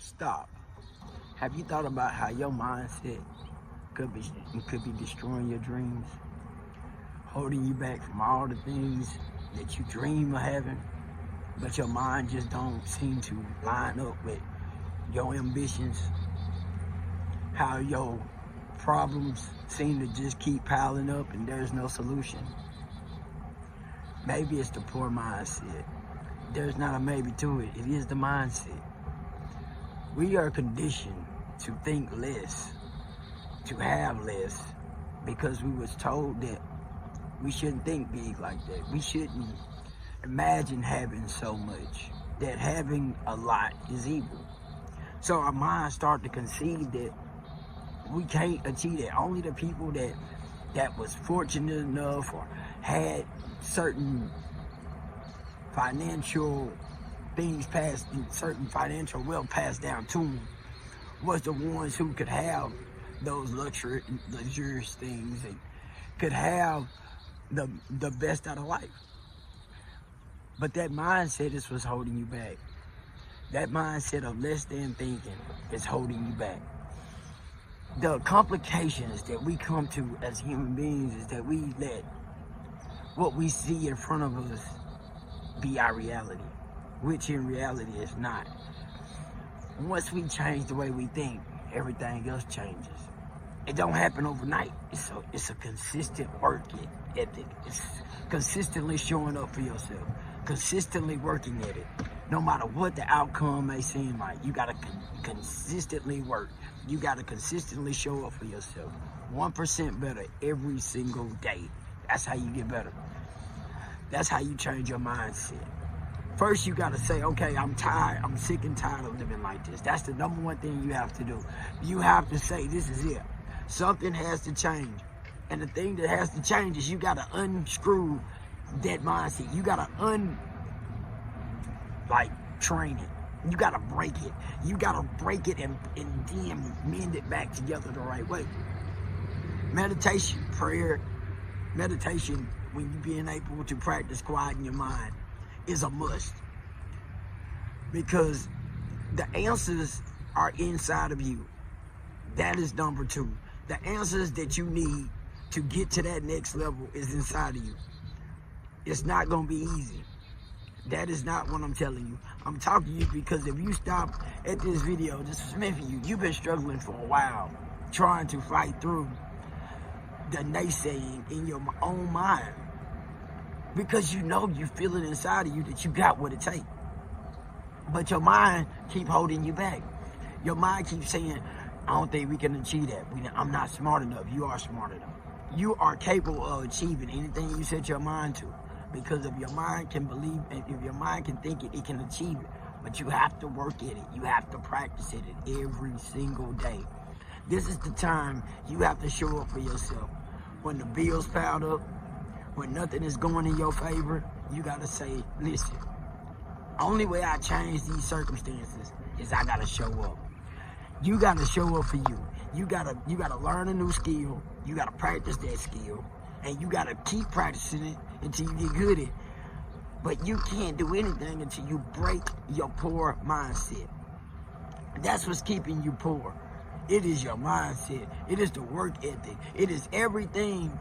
Stop. Have you thought about how your mindset could be destroying your dreams, holding you back from all the things that you dream of having, but your mind just don't seem to line up with your ambitions? How your problems seem to just keep piling up and there's no solution? Maybe it's the poor mindset. There's not a maybe to it. It is the mindset. We are conditioned to think less, to have less, because we was told that we shouldn't think big like that. We shouldn't imagine having so much, that having a lot is evil. So our minds start to conceive that we can't achieve that. Only the people that was fortunate enough or had certain financial things passed, certain financial wealth passed down to them, was the ones who could have those luxurious things and could have the best out of life. But that mindset is what's holding you back. That mindset of less than thinking is holding you back. The complications that we come to as human beings is that we let what we see in front of us be our reality, which in reality is not. Once we change the way we think, everything else changes. It don't happen overnight. It's a consistent work ethic. It's consistently showing up for yourself, consistently working at it. No matter what the outcome may seem like, you gotta consistently work. You gotta consistently show up for yourself. 1% better every single day. That's how you get better. That's how you change your mindset. First, you gotta say, okay, I'm tired. I'm sick and tired of living like this. That's the number one thing you have to do. You have to say, this is it. Something has to change. And the thing that has to change is you gotta unscrew that mindset. You gotta train it. You gotta break it. You gotta break it and then mend it back together the right way. Meditation, prayer, meditation, when you being able to practice quieting your mind, is a must. Because the answers are inside of you. That is number two. The answers that you need to get to that next level is inside of you. It's not gonna be easy. That is not what I'm telling you. I'm talking to you because if you stop at this video, this is meant for you. You've been struggling for a while, trying to fight through the naysaying in your own mind. Because you know, you feel it inside of you that you got what it takes. But your mind keep holding you back. Your mind keeps saying, I don't think we can achieve that. I'm not smart enough. You are smart enough. You are capable of achieving anything you set your mind to. Because if your mind can believe, if your mind can think it, it can achieve it. But you have to work at it. You have to practice it every single day. This is the time you have to show up for yourself. When the bills piled up, when nothing is going in your favor, you gotta say, listen, only way I change these circumstances is I gotta show up. You gotta show up for you. You gotta learn a new skill. You gotta practice that skill. And you gotta keep practicing it until you get good at it. But you can't do anything until you break your poor mindset. That's what's keeping you poor. It is your mindset. It is the work ethic. It is everything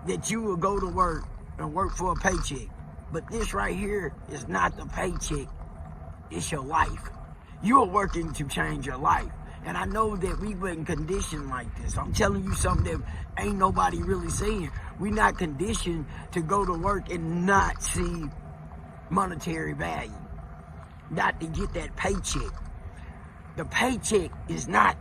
that you will go to work and work for a paycheck. But this right here is not the paycheck. It's your life. You are working to change your life. And I know that we weren't conditioned like this. I'm telling you something that ain't nobody really saying. We're not conditioned to go to work and not see monetary value. Not to get that paycheck. The paycheck is not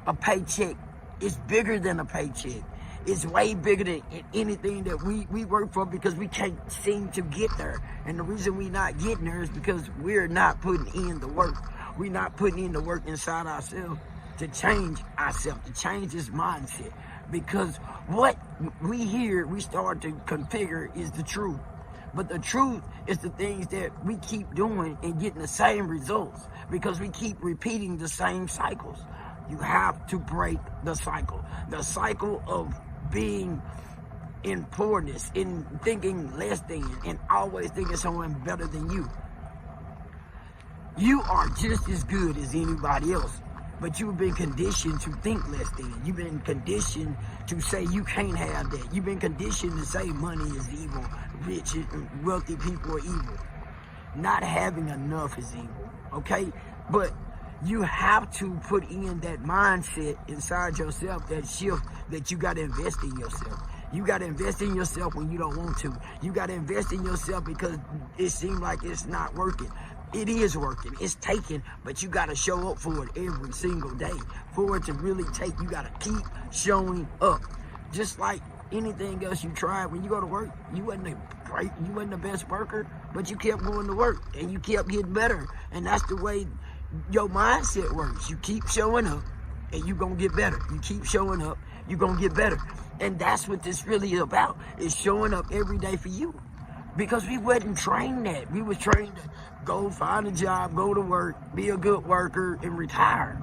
a paycheck. It's bigger than a paycheck. It's way bigger than anything that we work for, because we can't seem to get there. And the reason we're not getting there is because we're not putting in the work. We're not putting in the work inside ourselves to change ourselves, to change this mindset. Because what we hear, we start to configure is the truth. But the truth is the things that we keep doing and getting the same results, because we keep repeating the same cycles. You have to break the cycle of being in poorness, in thinking less than, and always thinking someone better than you. You are just as good as anybody else, but you've been conditioned to think less than. You've been conditioned to say you can't have that. You've been conditioned to say money is evil, rich and wealthy people are evil. Not having enough is evil, okay? But you have to put in that mindset inside yourself, that shift that you got to invest in yourself. You got to invest in yourself when you don't want to. You got to invest in yourself because it seems like it's not working. It is working. It's taking, but you got to show up for it every single day. For it to really take, you got to keep showing up. Just like anything else you tried when you go to work, you wasn't the best worker, but you kept going to work and you kept getting better. And that's the way your mindset works. You keep showing up and you're going to get better. You keep showing up, you're going to get better. And that's what this really is about, is showing up every day for you. Because we wasn't trained that. We was trained to go find a job, go to work, be a good worker, and retire.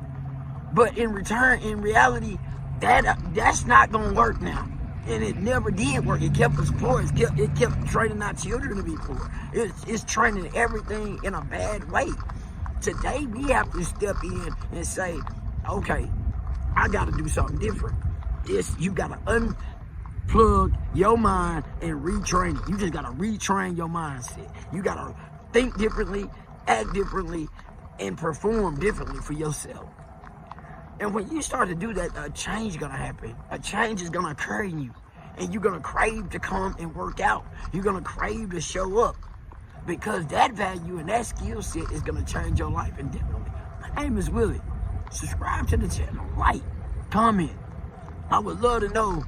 But in reality, that's not going to work now. And it never did work. It kept us poor. It kept training our children to be poor. It's training everything in a bad way. Today, we have to step in and say, okay, I got to do something different. You got to unplug your mind and retrain it. You just got to retrain your mindset. You got to think differently, act differently, and perform differently for yourself. And when you start to do that, a change is going to happen. A change is going to occur in you. And you're going to crave to come and work out. You're going to crave to show up. Because that value and that skill set is going to change your life indefinitely. My name is Willie. Subscribe to the channel. Like, comment. I would love to know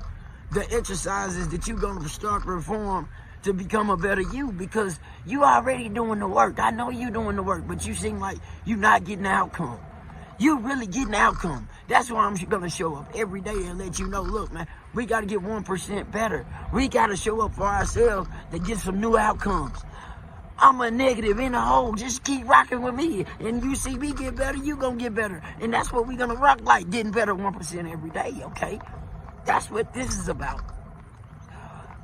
the exercises that you're going to start to perform to become a better you, because you already doing the work. I know you doing the work, but you seem like you're not getting the outcome. You really getting the outcome. That's why I'm going to show up every day and let you know, look, man, we got to get 1% better. We got to show up for ourselves to get some new outcomes. I'm a negative in the hole. Just keep rocking with me. And you see me get better, you going to get better. And that's what we're going to rock like, getting better 1% every day, okay? That's what this is about.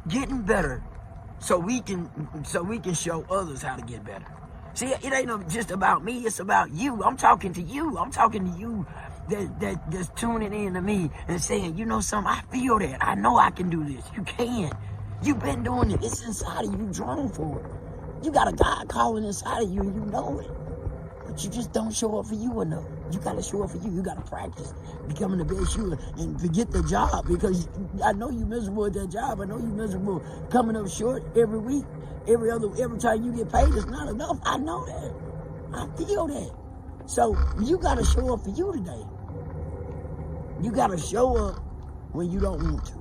Getting better so we can show others how to get better. See, it ain't just about me, it's about you. I'm talking to you. I'm talking to you that's tuning in to me and saying, you know something, I feel that. I know I can do this. You can. You've been doing it. It's inside of you. You're drawn for it. You got a God calling inside of you and you know it. But you just don't show up for you enough. You got to show up for you. You got to practice becoming the best you and forget the job, because I know you're miserable at that job. I know you're miserable coming up short every week. Every time you get paid, it's not enough. I know that. I feel that. So you got to show up for you today. You got to show up when you don't want to.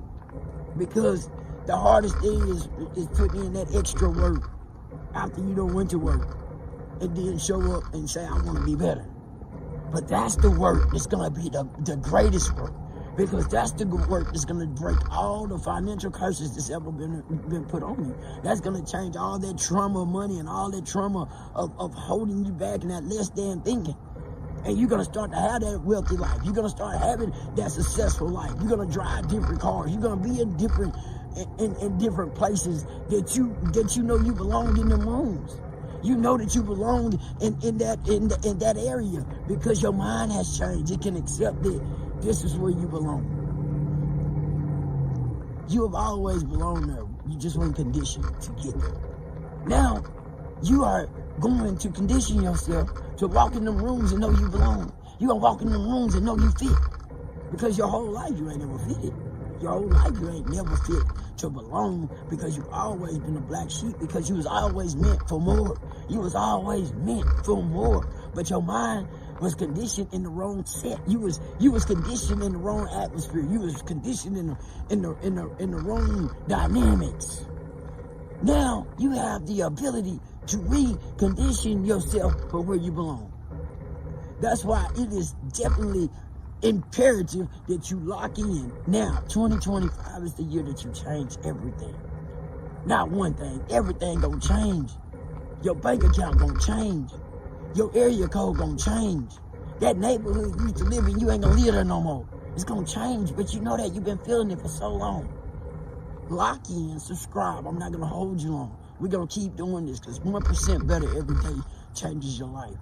Because the hardest thing is putting in that extra work after you don't went to work, and then show up and say, I want to be better. But that's the work that's going to be the greatest work, because that's the work that's going to break all the financial curses that's ever been put on you. That's going to change all that trauma of money and all that trauma of holding you back and that less than thinking. And you're going to start to have that wealthy life. You're going to start having that successful life. You're going to drive different cars. You're going to be in different places that you know you belong in them rooms. You know that you belong in that area, because your mind has changed. It can accept that this is where you belong. You have always belonged there. You just weren't conditioned to get there. Now, you are going to condition yourself to walk in them rooms and know you belong. You're going to walk in them rooms and know you fit. Because your whole life you ain't never fitted. Your whole life you ain't never fit to belong, because you've always been a black sheep, because you was always meant for more. You was always meant for more. But your mind was conditioned in the wrong set. You was conditioned in the wrong atmosphere. You was conditioned in the wrong dynamics. Now you have the ability to recondition yourself for where you belong. That's why it is definitely imperative that you lock in. Now, 2025 is the year that you change everything. Not one thing, everything gonna change. Your bank account gonna change. Your area code gonna change. That neighborhood you used to live in, you ain't gonna live there no more. It's gonna change, but you know that you've been feeling it for so long. Lock in, subscribe. I'm not gonna hold you long. We're gonna keep doing this, because 1% better every day changes your life.